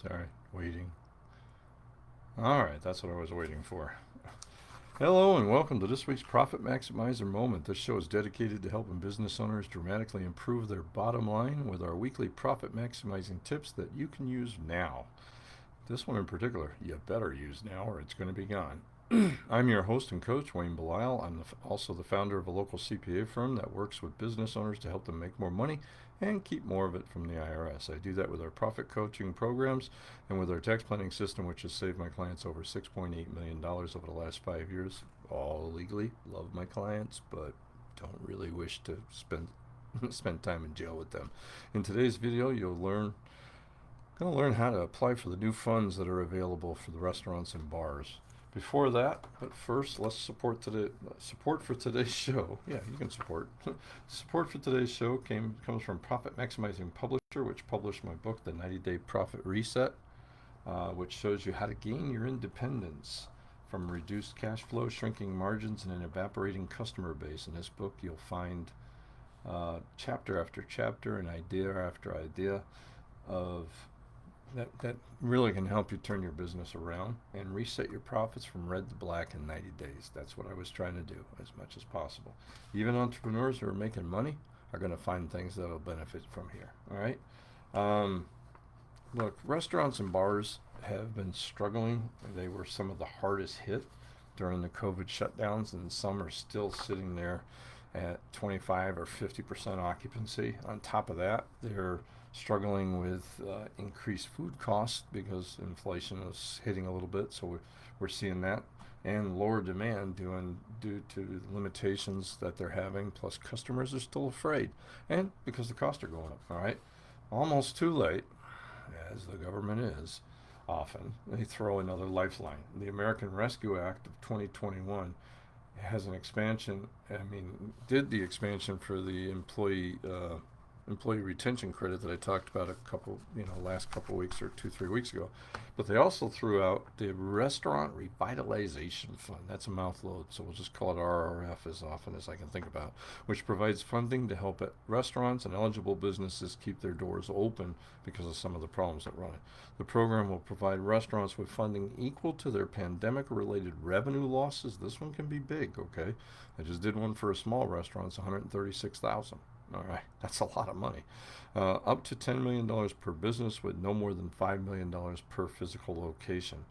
Sorry, waiting. All right, that's what I was waiting for. Hello and welcome to this week's Profit Maximizer Moment. This show is dedicated to helping business owners dramatically improve their bottom line with our weekly profit maximizing tips that you can use now. This one in particular, you better use now or it's going to be gone. I'm your host and coach, Wayne Belisle. I'm also the founder of a local CPA firm that works with business owners to help them make more money and keep more of it from the IRS. I do that with our profit coaching programs and with our tax planning system, which has saved my clients over $6.8 million over the last 5 years, all legally. Love my clients, but don't really wish to spend time in jail with them. In today's video, you'll going to learn how to apply for the new funds that are available for the restaurants and bars. Before that, but first, let's support for today's show. Yeah, you can support. Support for today's show comes from Profit Maximizing Publisher, which published my book, The 90-Day Profit Reset, which shows you how to gain your independence from reduced cash flow, shrinking margins, and an evaporating customer base. In this book, you'll find chapter after chapter and idea after idea of that really can help you turn your business around and reset your profits from red to black in 90 days. That's what I was trying to do as much as possible. Even entrepreneurs who are making money are going to find things that will benefit from here. All right. Look, restaurants and bars have been struggling. They were some of the hardest hit during the COVID shutdowns, and some are still sitting there at 25 or 50% occupancy. On top of that, they're struggling with increased food costs because inflation is hitting a little bit, so we're seeing that, and lower demand due to limitations that they're having, plus customers are still afraid, and because the costs are going up. All right, almost too late, as the government is often, they throw another lifeline. The American Rescue Act of 2021 has an expansion. Did the expansion for the employee retention credit that I talked about last couple weeks or 2-3 weeks ago. But they also threw out the Restaurant Revitalization Fund. That's a mouthload, so we'll just call it RRF as often as I can think about, which provides funding to help restaurants and eligible businesses keep their doors open because of some of the problems that run it. The program will provide restaurants with funding equal to their pandemic-related revenue losses. This one can be big, okay? I just did one for a small restaurant. It's $136,000. All right, that's a lot of money. Up to $10 million per business with no more than $5 million per physical location.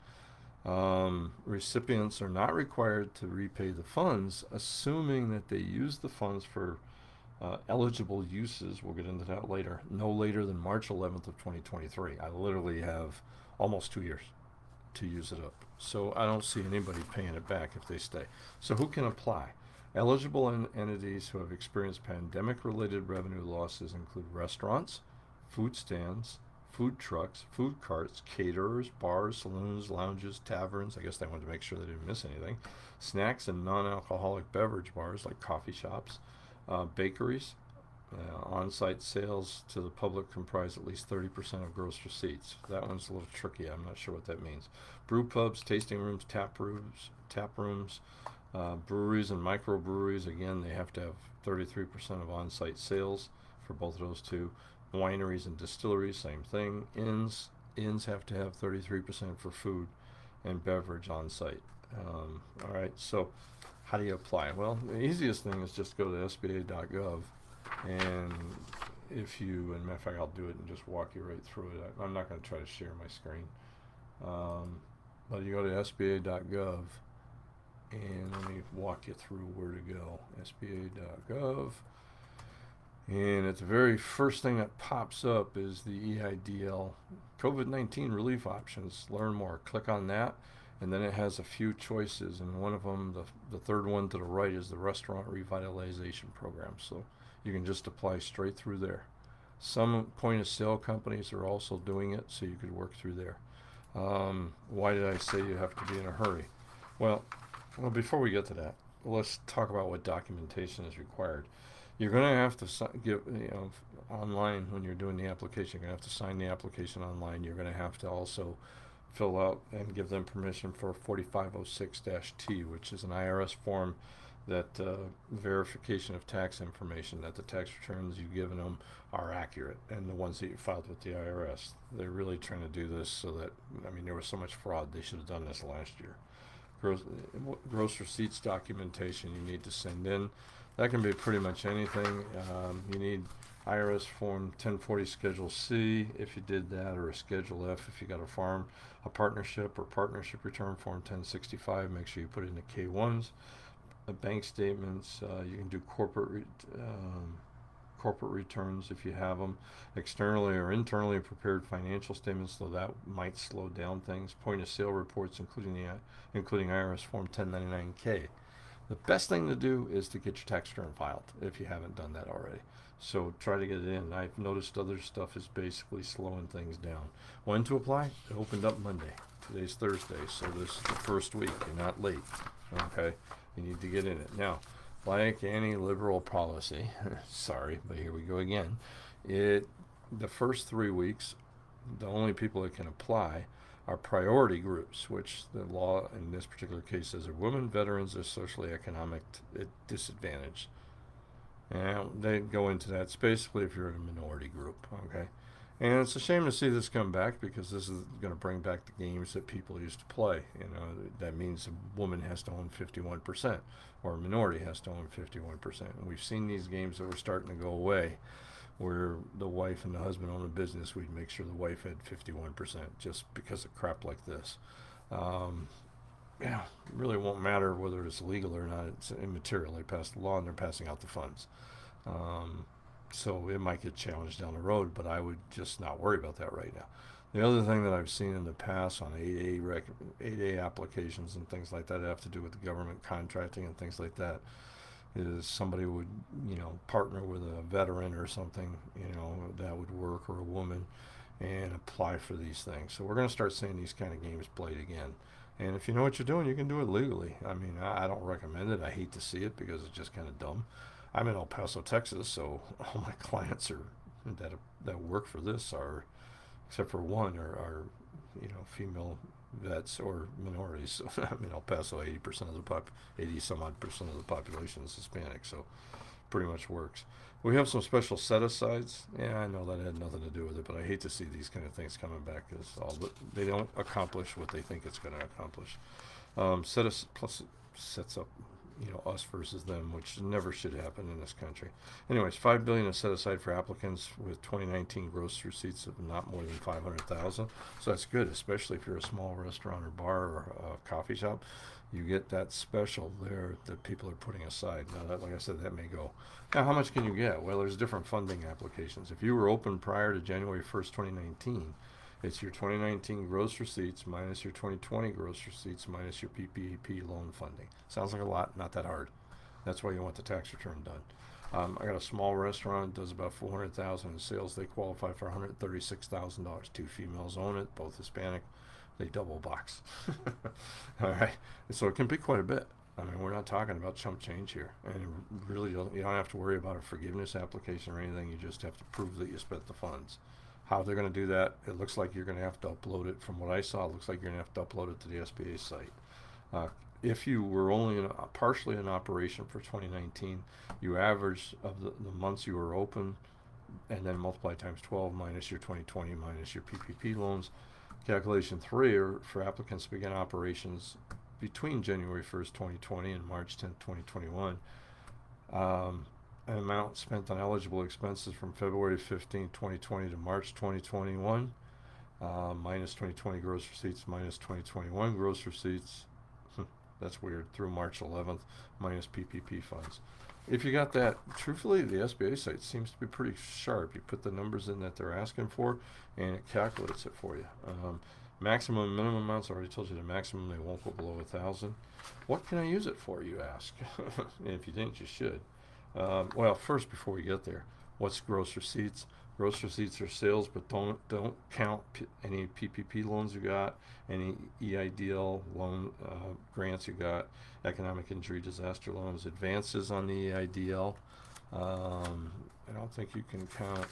Recipients are not required to repay the funds, assuming that they use the funds for eligible uses. We'll get into that later. No later than March 11th of 2023. I literally have almost 2 years to use it up. So I don't see anybody paying it back if they stay. So who can apply? Eligible entities who have experienced pandemic-related revenue losses include restaurants, food stands, food trucks, food carts, caterers, bars, saloons, lounges, taverns. I guess they wanted to make sure they didn't miss anything. Snacks and non-alcoholic beverage bars like coffee shops, bakeries. On-site sales to the public comprise at least 30% of gross receipts. That one's a little tricky. I'm not sure what that means. Brew pubs, tasting rooms, tap rooms. Breweries and microbreweries, again, they have to have 33% of on-site sales for both of those two. Wineries and distilleries, same thing. Inns have to have 33% for food and beverage on-site. All right, so how do you apply? Well, the easiest thing is just go to SBA.gov, and matter of fact, I'll do it and just walk you right through it. I'm not going to try to share my screen. But you go to SBA.gov, and let me walk you through where to go. SBA.gov. And at the very first thing that pops up is the EIDL COVID-19 relief options. Learn more. Click on that. And then it has a few choices. And one of them, the third one to the right, is the Restaurant Revitalization Program. So you can just apply straight through there. Some point of sale companies are also doing it, so you could work through there. Why did I say you have to be in a hurry? Well, before we get to that, let's talk about what documentation is required. You're going to have to give, online when you're doing the application. You're going to have to sign the application online. You're going to have to also fill out and give them permission for 4506-T, which is an IRS form that verification of tax information, that the tax returns you've given them are accurate, and the ones that you filed with the IRS. They're really trying to do this so that, I mean, there was so much fraud, they should have done this last year. Gross, gross receipts documentation you need to send in. That can be pretty much anything. You need IRS Form 1040 Schedule C if you did that, or a Schedule F if you got a partnership or partnership return Form 1065. Make sure you put it in the K1s. Bank statements. You can do corporate returns if you have them. Externally or internally prepared financial statements, though that might slow down things. Point of sale reports, including IRS Form 1099K. The best thing to do is to get your tax return filed if you haven't done that already. So try to get it in. I've noticed other stuff is basically slowing things down. When to apply? It opened up Monday. Today's Thursday, so this is the first week. You're not late. Okay? You need to get in it. Now, like any liberal policy, sorry, but here we go again. The first 3 weeks, the only people that can apply are priority groups, which the law in this particular case says are women, veterans, or socially economic disadvantaged. And they go into that. It's basically if you're in a minority group, okay? And it's a shame to see this come back, because this is going to bring back the games that people used to play. You know, that means a woman has to own 51%, or a minority has to own 51%. And we've seen these games that were starting to go away, where the wife and the husband own a business. We'd make sure the wife had 51% just because of crap like this. Yeah, it really won't matter whether it's legal or not. It's immaterial. They passed the law and they're passing out the funds. So it might get challenged down the road, but I would just not worry about that right now. The other thing that I've seen in the past on 8A applications and things like that have to do with the government contracting and things like that, is somebody would, partner with a veteran or something, that would work, or a woman, and apply for these things. So we're going to start seeing these kind of games played again. And if you know what you're doing, you can do it legally. I mean, I don't recommend it. I hate to see it because it's just kind of dumb. I'm in El Paso, Texas, so all my clients that work for this are, except for one, are female vets or minorities. So I'm in El Paso. 80% of the 80 some odd percent of the population is Hispanic, so pretty much works. We have some special set-asides. Yeah, I know that had nothing to do with it, but I hate to see these kind of things coming back, because they don't accomplish what they think it's going to accomplish. Plus it sets up, us versus them, which never should happen in this country. Anyways, $5 billion is set aside for applicants with 2019 gross receipts of not more than 500,000. So that's good, especially if you're a small restaurant or bar or a coffee shop. You get that special there that people are putting aside. Now, that, like I said, that may go. Now, how much can you get? Well, there's different funding applications. If you were open prior to January 1st, 2019, it's your 2019 gross receipts minus your 2020 gross receipts minus your PPP loan funding. Sounds like a lot, not that hard. That's why you want the tax return done. I got a small restaurant, does about $400,000 in sales. They qualify for $136,000. 2 females own it, both Hispanic. They double box. All right, so it can be quite a bit. I mean, we're not talking about chump change here, and really, you don't have to worry about a forgiveness application or anything. You just have to prove that you spent the funds. How they're going to do that, it looks like you're going to have to upload it. From what I saw, it looks like you're going to have to upload it to the SBA site. If you were only partially in operation for 2019, you average of the months you were open, and then multiply times 12 minus your 2020 minus your PPP loans. Calculation 3 are for applicants to begin operations between January 1st, 2020 and March 10th, 2021. An amount spent on eligible expenses from February 15th, 2020 to March 2021, minus 2020 gross receipts minus 2021 gross receipts. That's weird. Through March 11th, minus PPP funds. If you got that, truthfully, the SBA site seems to be pretty sharp. You put the numbers in that they're asking for, and it calculates it for you. Maximum and minimum amounts, I already told you the maximum, they won't go below 1,000. What can I use it for, you ask? If you didn't, you should. Well, first, before we get there, what's gross receipts? Gross receipts are sales, but don't count any PPP loans you got, any EIDL loan grants you got, economic injury disaster loans, advances on the EIDL. I don't think you can count.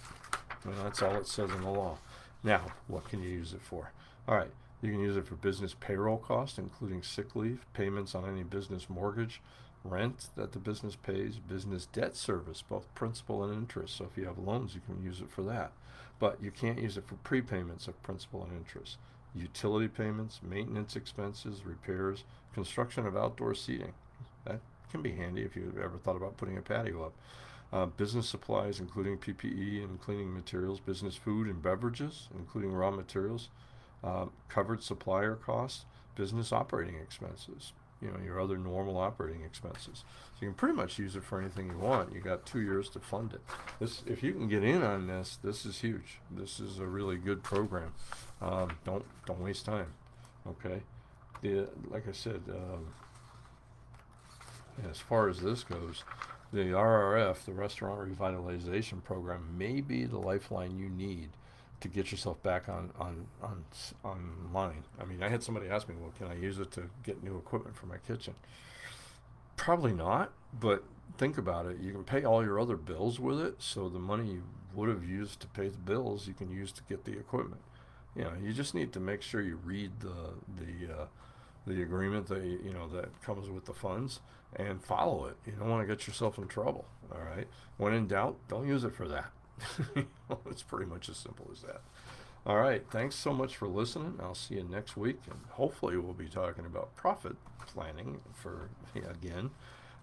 Well, that's all it says in the law. Now, what can you use it for? All right, you can use it for business payroll costs, including sick leave, payments on any business mortgage, rent that the business pays, business debt service, both principal and interest. So if you have loans, you can use it for that. But you can't use it for prepayments of principal and interest. Utility payments, maintenance expenses, repairs, construction of outdoor seating. That can be handy if you've ever thought about putting a patio up. Business supplies, including PPE and cleaning materials, business food and beverages, including raw materials, covered supplier costs, business operating expenses, your other normal operating expenses. So you can pretty much use it for anything you want. You got 2 years to fund it. If you can get in on this, this is huge. This is a really good program. Don't waste time. Okay. Like I said, as far as this goes, the RRF, the Restaurant Revitalization Program, may be the lifeline you need to get yourself back online. I mean, I had somebody ask me, well, can I use it to get new equipment for my kitchen? Probably not, but think about it. You can pay all your other bills with it, so the money you would have used to pay the bills, you can use to get the equipment. You just need to make sure you read the agreement that comes with the funds and follow it. You don't want to get yourself in trouble. All right. When in doubt, don't use it for that. It's pretty much as simple as that. All right. Thanks so much for listening. I'll see you next week, and hopefully we'll be talking about profit planning again.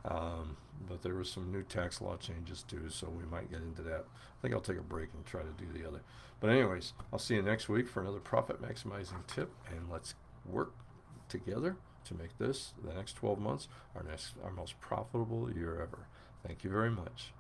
But there were some new tax law changes too, so we might get into that. I think I'll take a break and try to do the other. But anyways, I'll see you next week for another profit maximizing tip, and let's work together to make this the next 12 months our most profitable year ever. Thank you very much.